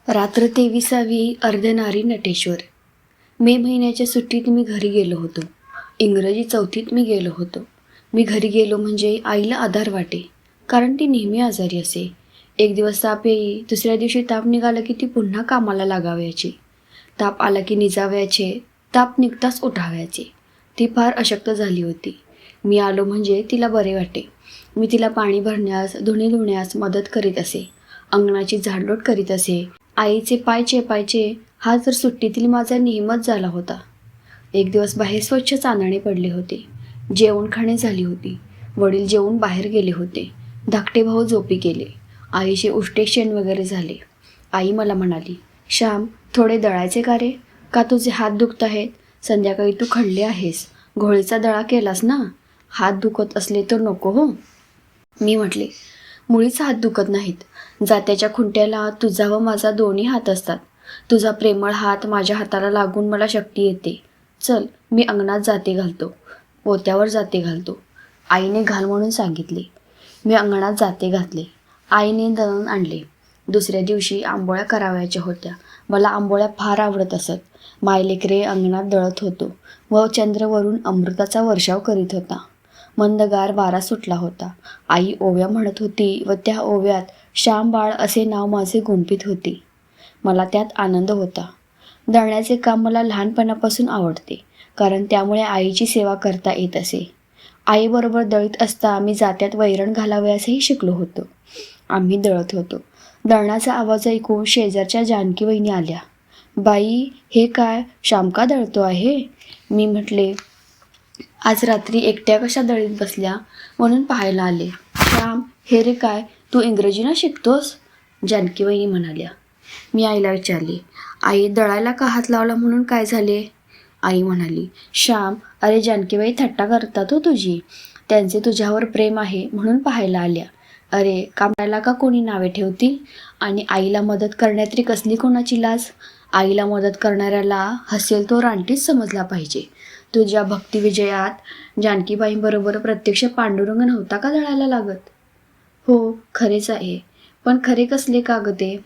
रात्र 23वी अर्धनारी नटेश्वर. मे महिन्याच्या सुट्टीत मी घरी गेलो होतो. इंग्रजी 4थीत मी गेलो होतो. मी घरी गेलो म्हणजे आईला आधार वाटे, कारण ती नेहमी आजारी असे. एक दिवस ताप येई, दुसऱ्या दिवशी ताप निघाला की ती पुन्हा कामाला लागावयाची. ताप आला की निजावयाचे, ताप निघताच उठावयाचे. ती फार अशक्त झाली होती. मी आलो म्हणजे तिला बरे वाटे. मी तिला पाणी भरण्यास, धुणे धुण्यास मदत करीत असे. अंगणाची झाडलोट करीत असे. आईचे पाय चेपायचे हा तर सुट्टीतील माझा नियमच झाला होता. एक दिवस बाहेर स्वच्छ चांदणे पडले होते. जेवण खाणे झाली होती. वडील जेवून बाहेर गेले होते. धाकटे भाऊ झोपी गेले. आईचे उष्टेक्षण वगैरे झाले. आई मला म्हणाली, श्याम, थोडे दळायचे का रे? का तुझे हात दुखत आहेत? संध्याकाळी तू खणले आहेस, घोळीचा दळा केलास ना. हात दुखत असले तर नको हो. मी म्हटले, मुळीच हात दुखत नाहीत. जात्याच्या खुंट्याला तुझा व माझा दोन्ही हात असतात. तुझा प्रेमळ हात माझ्या हाताला लागून मला शक्ती येते. चल, मी अंगणात जाते घालतो, पोत्यावर जाते घालतो. आईने घाल म्हणून सांगितले. मी अंगणात जाते घातले. आईने दळण आणले. दुसऱ्या दिवशी आंबोळ्या करावयाच्या होत्या. मला आंबोळ्या फार आवडत असत. मायलेकरे अंगणात दळत होतो व चंद्र वरून अमृताचा वर्षाव करीत होता. मंदगार वारा सुटला होता. आई ओव्या म्हणत होती व त्या ओव्यात श्याम बाळ असे नाव माझे गुंफीत होते. मला त्यात आनंद होता. दळण्याचे काम मला लहानपणापासून आवडते, कारण त्यामुळे आईची सेवा करता येत असे. आईबरोबर दळीत असता मी जात्यात वैरण घालावयासही शिकलो होतो. आम्ही दळत होतो. दळणाचा आवाज ऐकून शेजारच्या जानकी वहिनी आल्या. बाई, हे काय, श्याम का दळतो आहे? मी म्हटले, आज रात्री एकट्या कशा दळीत बसल्या म्हणून पाहायला आले. श्याम, हे रे काय, तू इंग्रजीनं शिकतोस? जानकी वहिनी म्हणाल्या. मी आईला विचारले, आई, दळायला का हात लावला म्हणून काय झाले? आई म्हणाली, श्याम, अरे जानकीबाई थट्टा करतात हो तुझी. त्यांचे तुझ्यावर प्रेम आहे म्हणून पाहायला आल्या. अरे, कामाला का कोणी नावे ठेवतील? आणि आईला मदत करण्यात तरी कसली कोणाची लाज? आईला मदत करणाऱ्याला हसेल तो रानटीच समजला पाहिजे. तुझ्या भक्तिविजयात जानकीबाईंबरोबर प्रत्यक्ष पांडुरंग नव्हता का दळायला लागत? हो, खरेच आहे. पण खरे कसले कागदे?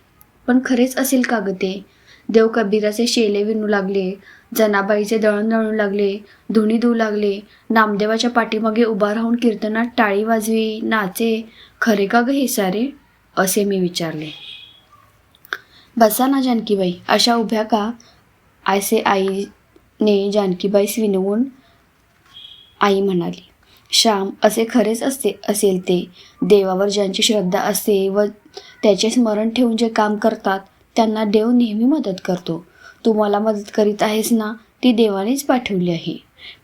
पण खरेच असेल कागदे. देव कबीराचे शेले विणू लागले, जनाबाईचे दळण दळू लागले, धुणी धुवू लागले, नामदेवाच्या पाठीमागे उभा राहून कीर्तनात टाळी वाजवी, नाचे. खरे का ग हे सारे? असे मी विचारले. बसा ना जानकीबाई, अशा उभ्या का? असे आईने जानकीबाईस विनवून आई म्हणाली. श्याम, असे खरेच असेल ते. देवावर ज्यांची श्रद्धा असते व त्याचे स्मरण ठेवून जे काम करतात त्यांना देव नेहमी मदत करतो. तू मला मदत करीत आहेस ना, ती देवानेच पाठवली आहे.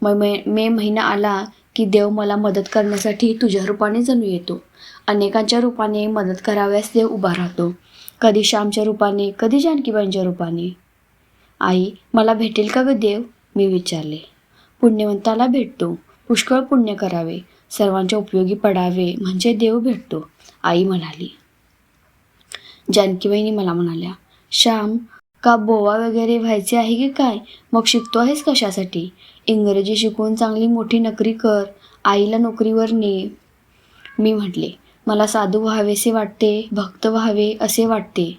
मे महिना आला की देव मला मदत करण्यासाठी तुझ्या रूपाने जणू येतो. अनेकांच्या रूपाने मदत कराव्यास देव उभा राहतो. कधी श्यामच्या रूपाने, कधी जानकीबाईंच्या रूपाने. आई, मला भेटेल का ग देव? मी विचारले. पुण्यवंताला भेटतो. पुष्कळ पुण्य करावे, सर्वांच्या उपयोगी पडावे, म्हणजे देव भेटतो, आई म्हणाली. जानकीबाईंनी मला म्हणाल्या, श्याम, का बोवा वगैरे व्हायचे आहे की काय? मग शिकतो आहेस कशासाठी? इंग्रजी शिकून चांगली मोठी नोकरी कर, आईला नोकरीवर ने. मी म्हटले, मला साधू व्हावेसे वाटते, भक्त व्हावे असे वाटते.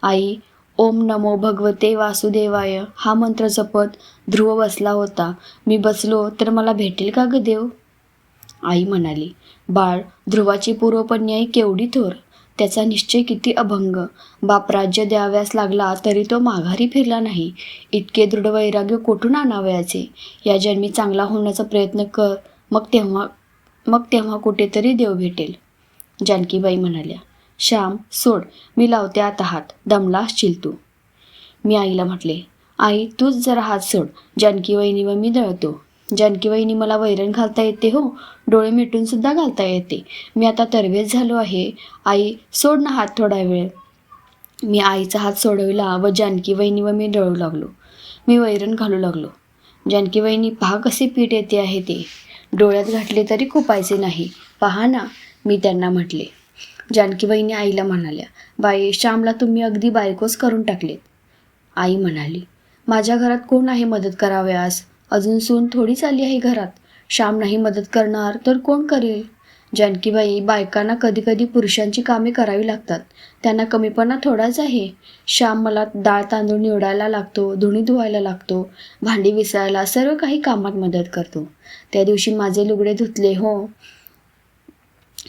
आई, ओम नमो भगवते वासुदेवाय हा मंत्र जपत ध्रुव बसला होता. मी बसलो तर मला भेटेल का ग देव? आई म्हणाली, बाळ, ध्रुवाची पूर्वपन्यायी केवढी थोर, त्याचा निश्चय किती अभंग. बाप राज्य द्याव्यास लागला तरी तो माघारी फिरला नाही. इतके दृढ वैराग्य कोठून आणावयाचे? या जन्मी चांगला होण्याचा प्रयत्न कर, मग तेव्हा कुठेतरी देव भेटेल. जानकीबाई म्हणाल्या, श्याम, सोड, मी लावते आता हात, दमला असशील तू. मी आईला म्हटले, आई, तूच जरा हात सोड, जानकीबाईंनी व मी दळतो. जानकीबाईंनी मला वैरण घालता येते हो, डोळे मिटून सुद्धा घालता येते. मी आता तरबेज झालो आहे. आई, सोड ना हात थोडा वेळ. मी आईचा हात सोडविला व जानकीबाईंनी व मी दळू लागलो. मी वैरण घालू लागलो. जानकीबाईंनी पहा कसे पीठ येते आहे ते. डोळ्यात घातले तरी खुपायचे नाही, पहा ना, मी त्यांना म्हटले. जानकीबाईंनी आईला म्हणाल्या, बाई, श्यामला तुम्ही अगदी बायकोच करून टाकलेत. आई म्हणाली, माझ्या घरात कोण आहे मदत कराव्यास? अजून सून थोडीच आली आहे घरात. श्याम नाही मदत करणार तर कोण करेल? जानकीबाई, बायकांना कधी कधी पुरुषांची कामे करावी लागतात. त्यांना कमीपणा थोडाच आहे. श्याम मला डाळ तांदूळ निवडायला लागतो, धुणी धुवायला लागतो, भांडी विसरायला, सर्व काही कामात मदत करतो. त्या दिवशी माझे लुगडे धुतले हो.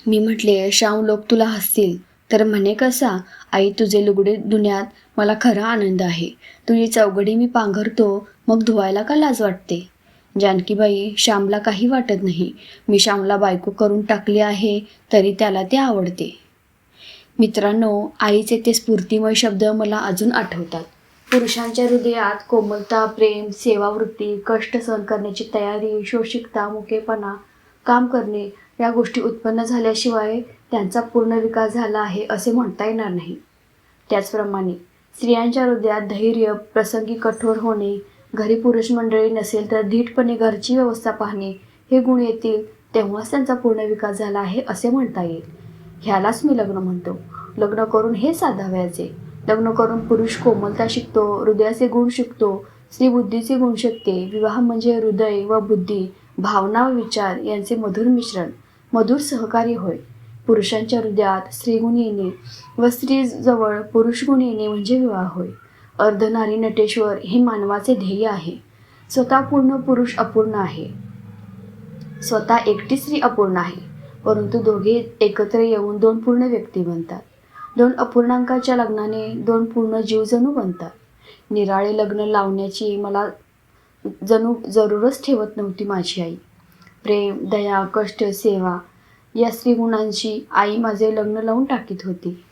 मी म्हटले, श्याम, लोक तुला हसतील. तर म्हणे, कसा? आई, तुझे लुगडे धुण्यात मला खरा आनंद आहे. तुझी चौघडी मी पांघरतो, मग धुवायला का लाज वाटते? जानकीबाई, श्यामला काही वाटत नाही. मी श्यामला बायको करून टाकली आहे, तरी त्याला ते आवडते. मित्रांनो, आईचे ते स्फूर्तिमय शब्द मला अजून आठवतात. पुरुषांच्या हृदयात कोमलता, प्रेम, सेवावृत्ती, कष्ट सहन करण्याची तयारी, शोषिकता, मुकेपणा, काम करणे या गोष्टी उत्पन्न झाल्याशिवाय त्यांचा पूर्ण विकास झाला आहे असे म्हणता येणार नाही. त्याचप्रमाणे स्त्रियांच्या हृदयात धैर्य, प्रसंगी कठोर होणे, घरी पुरुष मंडळी नसेल तर धीटपणे घरची व्यवस्था पाहणे हे गुण येतील तेव्हाच त्यांचा पूर्ण विकास झाला आहे असे म्हणता येईल. ह्यालाच मी लग्न म्हणतो. लग्न करून हे साधावयाचे. लग्न करून पुरुष कोमलता शिकतो, हृदयाचे गुण शिकतो, स्त्री बुद्धीचे गुण शिकते. विवाह म्हणजे हृदय व बुद्धी, भावना व विचार यांचे मधुर मिश्रण, मधुर सहकार्य होय. पुरुषांच्या हृदयात स्त्रीगुण येणे व स्त्रीजवळ पुरुषगुण येणे म्हणजे विवाह होय. अर्धनारी नटेश्वर हे मानवाचे ध्येय आहे. स्वतः पूर्ण पुरुष अपूर्ण आहे, स्वतः एकटी स्त्री अपूर्ण आहे, परंतु दोघे एकत्र येऊन दोन पूर्ण व्यक्ती बनतात. दोन अपूर्णांकाच्या लग्नाने दोन पूर्ण जीव जणू बनतात. निराळे लग्न लावण्याची मला जणू जरूरच ठेवत नव्हती माझी आई. प्रेम, दया, कष्ट, सेवा या स्त्रीगुणांशी आई माझे लग्न लावून टाकीत होती.